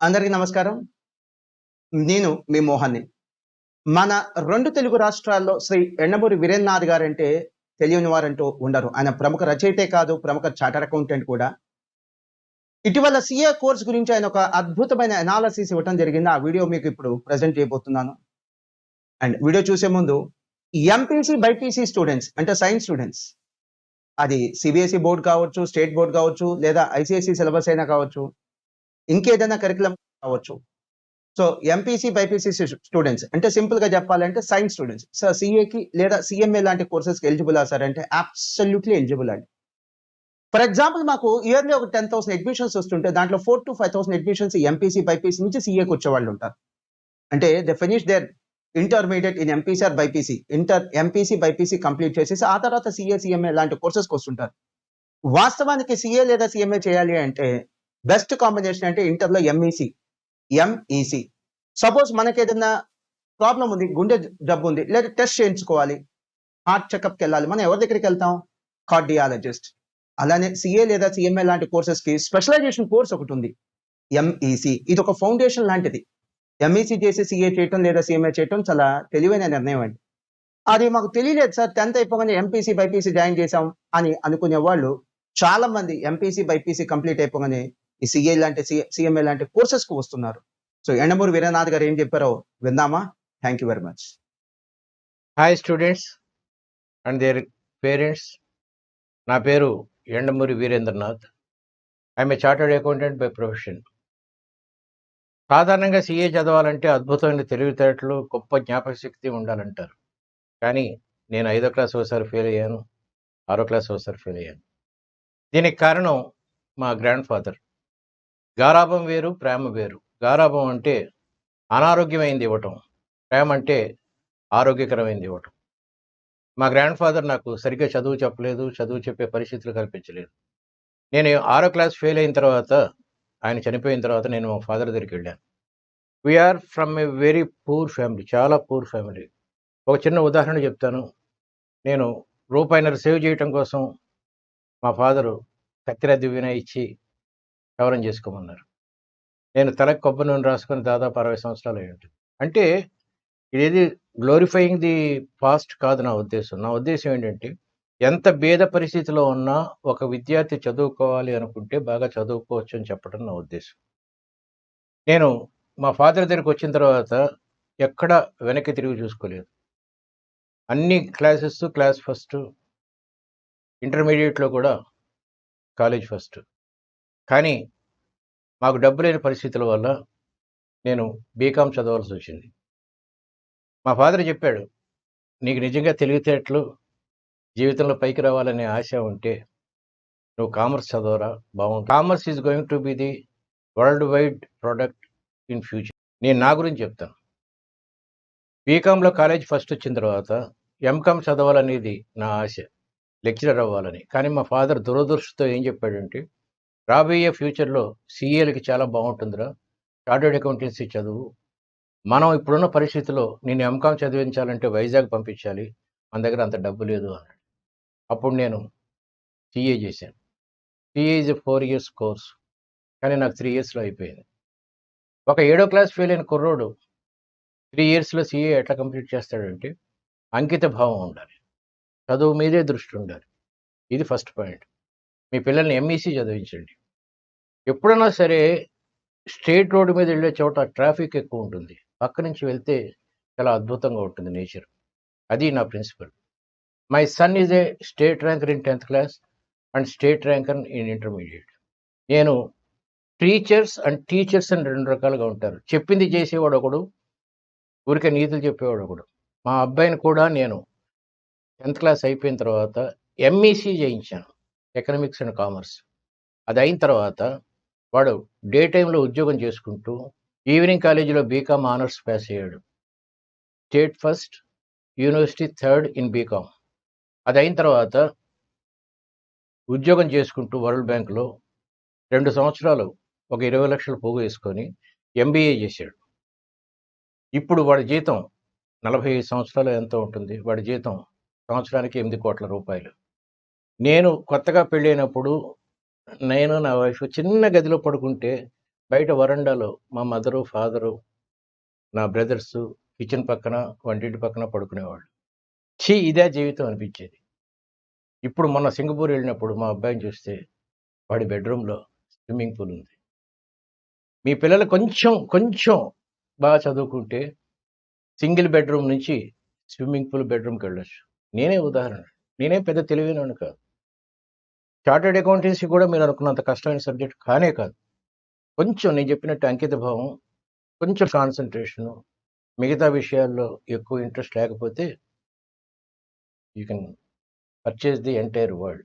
అందరికీ నమస్కారం. నేను మీ మోహన్‌ని. మన 2 తెలుగు రాష్ట్రాల్లో శ్రీ యండమూరి వీరేంద్రనాథ్ గారంటే తెలియని వారంటూ ఉండరు. ఆయన ప్రముఖ రచయితే కాదు, ప్రముఖ చార్టర్డ్ అకౌంటెంట్ కూడా. ఇటీవల సీఏ కోర్స్ గురించి ఆయన ఒక అద్భుతమైన అనాలిసిస్ ఇవ్వటం జరిగింది. ఆ వీడియో మీకు ఇప్పుడు ప్రెజెంట్ చేయబోతున్నాను. అండ్ వీడియో చూసే ముందు ఎంపీసీ, బైపీసీ స్టూడెంట్స్ అంటే సైన్స్ స్టూడెంట్స్ అది సీబీఎస్ఈ బోర్డ్ కావచ్చు, స్టేట్ బోర్డ్ కావచ్చు, లేదా ఐసీఎస్ఈ సిలబస్ అయినా కావచ్చు, ఇంకేదైనా కరిక్యులమ్ కావచ్చు. సో, ఎంపీసీ, బైపీసీ స్టూడెంట్స్ అంటే సింపుల్‌గా చెప్పాలంటే సైన్స్ స్టూడెంట్స్. సో, సీఏకి లేదా సీఎంఏ లాంటి కోర్సెస్‌కి ఎలిజిబులా సార్ అంటే అబ్సల్యూట్‌లీ ఎలిజిబుల్ అండి. ఫర్ ఎగ్జాంపుల్ మాకు ఇయర్‌లీ ఒక 10,000 అడ్మిషన్స్ వస్తుంటే దాంట్లో 4,000-5,000 అడ్మిషన్స్ ఎంపీసీ, బైపీసీ నుంచి సీఏకి వచ్చేవాళ్ళుంటారు. అంటే they finish their intermediate in MPC or BiPC. MPC, BiPC complete చేసేసి ఆ తర్వాత సీఏ, సీఎంఏ లాంటి కోర్సెస్‌కి వస్తుంటారు. వాస్తవానికి సీఏ లేదా సీఎంఏ చేయాలి అంటే బెస్ట్ కాంబినేషన్ అంటే ఇంటర్‌లో ఎంఈసీ. సపోజ్ మనకేదన్నా ప్రాబ్లమ్ ఉంది. గుండె జబ్బుంది. లేదా టెస్ట్ చేయించుకోవాలి. హార్ట్ చెకప్‌కెళ్ళాలి. మనం ఎవరి దగ్గరికెళ్తాం? కార్డియాలజిస్ట్. అలానే సీఏ లేదా సీఎంఏ లాంటి కోర్సెస్‌కి స్పెషలైజేషన్ కోర్స్ ఒకటుంది. ఎంఈసీ. ఇదొక ఫౌండేషన్ లాంటిది. ఎంఈసీ చేసి సీఏ చేయటం లేదా సీఎంఏ చేయటం చాలా తెలివైన నిర్ణయం అండి. అది మాకు తెలియలేదు సార్. 10థ్ అయిపోగానే ఎంపీసీ, బైపీసీ జాయిన్ చేశాం అని అనుకునేవాళ్ళు చాలా మంది ఎంపీసీ, బైపీసీ కంప్లీట్ అయిపోగానే ఈ సీఏ లాంటి సీఎంఏ లాంటి కోర్సెస్‌కి వస్తున్నారు. సో, యండమూరి వీరనాథ్ గారు ఏం చెప్పారో విందామా? Thank you very much. Hi students and their parents. నా పేరు Yandamuri Veerendranath. I'm a chartered accountant by profession. సాధారణంగా సీఏ చదవాలంటే అద్భుతమైన తెలివితేటలు, గొప్ప జ్ఞాపక శక్తి ఉండాలంటారు. కానీ నేను 5వ క్లాస్ ఒకసారి ఫెయిల్ అయ్యాను, 6వ క్లాస్ ఒకసారి ఫెయిల్ అయ్యాను. దీనికి కారణం మా గ్రాండ్ ఫాదర్. గారాబం వేరు, ప్రేమ వేరు. గారాబం అంటే అనారోగ్యమైంది ఇవ్వటం, ప్రేమ అంటే ఆరోగ్యకరమైనది ఇవ్వటం. మా గ్రాండ్ ఫాదర్ నాకు సరిగ్గా చదువు చెప్పలేదు, చదువు చెప్పే పరిస్థితులు కల్పించలేదు. నేను 6వ క్లాస్ ఫెయిల్ అయిన తర్వాత, ఆయన చనిపోయిన తర్వాత నేను మా ఫాదర్ దగ్గరికి వెళ్ళాను. We are from a very poor family, చాలా పూర్ ఫ్యామిలీ. ఒక చిన్న ఉదాహరణ చెప్తాను. నేను రూపాయిన్నర సేవ్ చేయటం కోసం మా ఫాదరు కత్తెర దివ్వెన ఇచ్చి క్షవరం చేసుకోమన్నారు. నేను తలకు కొబ్బరి నూనె రాసుకొని దాదాపు 60 సంవత్సరాలు అయి ఉంటుంది. అంటే ఇదేది గ్లోరిఫైయింగ్ ది పాస్ట్ కాదు నా ఉద్దేశం. నా ఉద్దేశం ఏంటంటే, ఎంత పేద పరిస్థితిలో ఉన్నా ఒక విద్యార్థి చదువుకోవాలి అనుకుంటే బాగా చదువుకోవచ్చు అని చెప్పడం నా ఉద్దేశం. నేను మా ఫాదర్ దగ్గరికి వచ్చిన తర్వాత ఎక్కడ వెనక్కి తిరిగి చూసుకోలేదు. అన్ని క్లాసెస్ క్లాస్ ఫస్ట్, ఇంటర్మీడియట్‌లో కూడా కాలేజ్ ఫస్ట్. కానీ మాకు డబ్బు లేని పరిస్థితుల వల్ల నేను బీకామ్ చదవాల్సి వచ్చింది. మా ఫాదర్ చెప్పాడు, నీకు నిజంగా తెలివితేటలు, జీవితంలో పైకి రావాలనే ఆశ ఉంటే నువ్వు కామర్స్ చదవరా బాగుంటుంది. Commerce is going to be the world wide product in future. నేను నా గురించి చెప్తాను. బీకామ్లో కాలేజ్ ఫస్ట్ వచ్చిన తర్వాత ఎంకామ్ చదవాలనేది నా ఆశ, లెక్చరర్ అవ్వాలని. కానీ మా ఫాదర్ దురదృష్టంతో ఏం చెప్పాడంటే, రాబోయే ఫ్యూచర్లో సీఏలకి చాలా బాగుంటుందిరా, చార్టర్డ్ అకౌంటెన్సీ చదువు, మనం ఇప్పుడున్న పరిస్థితిలో నేను ఎంకామ్ చదివించాలంటే వైజాగ్ పంపించాలి, మన దగ్గర అంత డబ్బు లేదు అన్నాడు. అప్పుడు నేను సీఏ చేశాను. సీఏ ఈజ్ 4 years కోర్స్, కానీ నాకు 3 yearsలో అయిపోయింది. ఒక 7వ క్లాస్ ఫెయిల్ అయిన కుర్రోడు 3 yearsలో సీఏ ఎట్లా కంప్లీట్ చేస్తాడంటే, అంకిత భావం ఉండాలి, చదువు మీదే దృష్టి ఉండాలి. ఇది ఫస్ట్ పాయింట్. మీ పిల్లల్ని ఎంఈసీ చదివించండి. ఎప్పుడైనా సరే స్ట్రేట్ రోడ్డు మీద వెళ్ళే చోట ట్రాఫిక్ ఎక్కువ ఉంటుంది, పక్క నుంచి వెళ్తే చాలా అద్భుతంగా ఉంటుంది నేచర్. అది నా principal. My son is a state ranker in 10th class and state ranker in intermediate. నేను టీచర్స్ అని 2 రకాలుగా ఉంటారు. చెప్పింది చేసేవాడు ఒకడు, ఊరికే నీతులు చెప్పేవాడు ఒకడు. మా అబ్బాయిని కూడా నేను 10th క్లాస్ అయిపోయిన తర్వాత ఎంఈసీ చేయించాను, ఎకనామిక్స్ అండ్ కామర్స్. అది అయిన తర్వాత వాడు డే టైంలో ఉద్యోగం చేసుకుంటూ ఈవినింగ్ కాలేజీలో బీకామ్ ఆనర్స్ పాస్ అయ్యాడు. State first, university 3rd in BCom. అది అయిన తర్వాత ఉద్యోగం చేసుకుంటూ వరల్డ్ బ్యాంక్లో 2 సంవత్సరాలు ఒక 20 లక్షలు పోగు వేసుకొని ఎంబీఏ చేశాడు. ఇప్పుడు వాడి జీతం 45 సంవత్సరాలు ఎంత ఉంటుంది, వాడి జీతం సంవత్సరానికి 8 కోట్ల రూపాయలు. నేను కొత్తగా పెళ్ళైనప్పుడు నేను నా వైఫ్ చిన్న గదిలో పడుకుంటే బయట వరండాలో మా మదరు, ఫాదరు, నా బ్రదర్సు కిచెన్ పక్కన, వంటింటి పక్కన పడుకునేవాళ్ళు. ఇదే జీవితం అనిపించేది. ఇప్పుడు మొన్న సింగపూర్ వెళ్ళినప్పుడు మా అబ్బాయిని చూస్తే వాడి బెడ్రూమ్‌లో స్విమ్మింగ్ పూల్ ఉంది. మీ పిల్లలు కొంచెం బాగా చదువుకుంటే సింగిల్ బెడ్రూమ్ నుంచి స్విమ్మింగ్ పూల్ బెడ్రూమ్‌కెళ్ళొచ్చు. నేనే ఉదాహరణ. నేనేం పెద్ద తెలివైనోడిని కాదు. చార్టర్డ్ అకౌంటెన్సీ కూడా మీరు అనుకున్నంత కష్టమైన సబ్జెక్ట్ కానే కాదు. కొంచెం నేను చెప్పినట్టు అంకిత భావం, కొంచెం కాన్సంట్రేషను, మిగతా విషయాల్లో ఎక్కువ ఇంట్రెస్ట్ లేకపోతే you can purchase the entire world.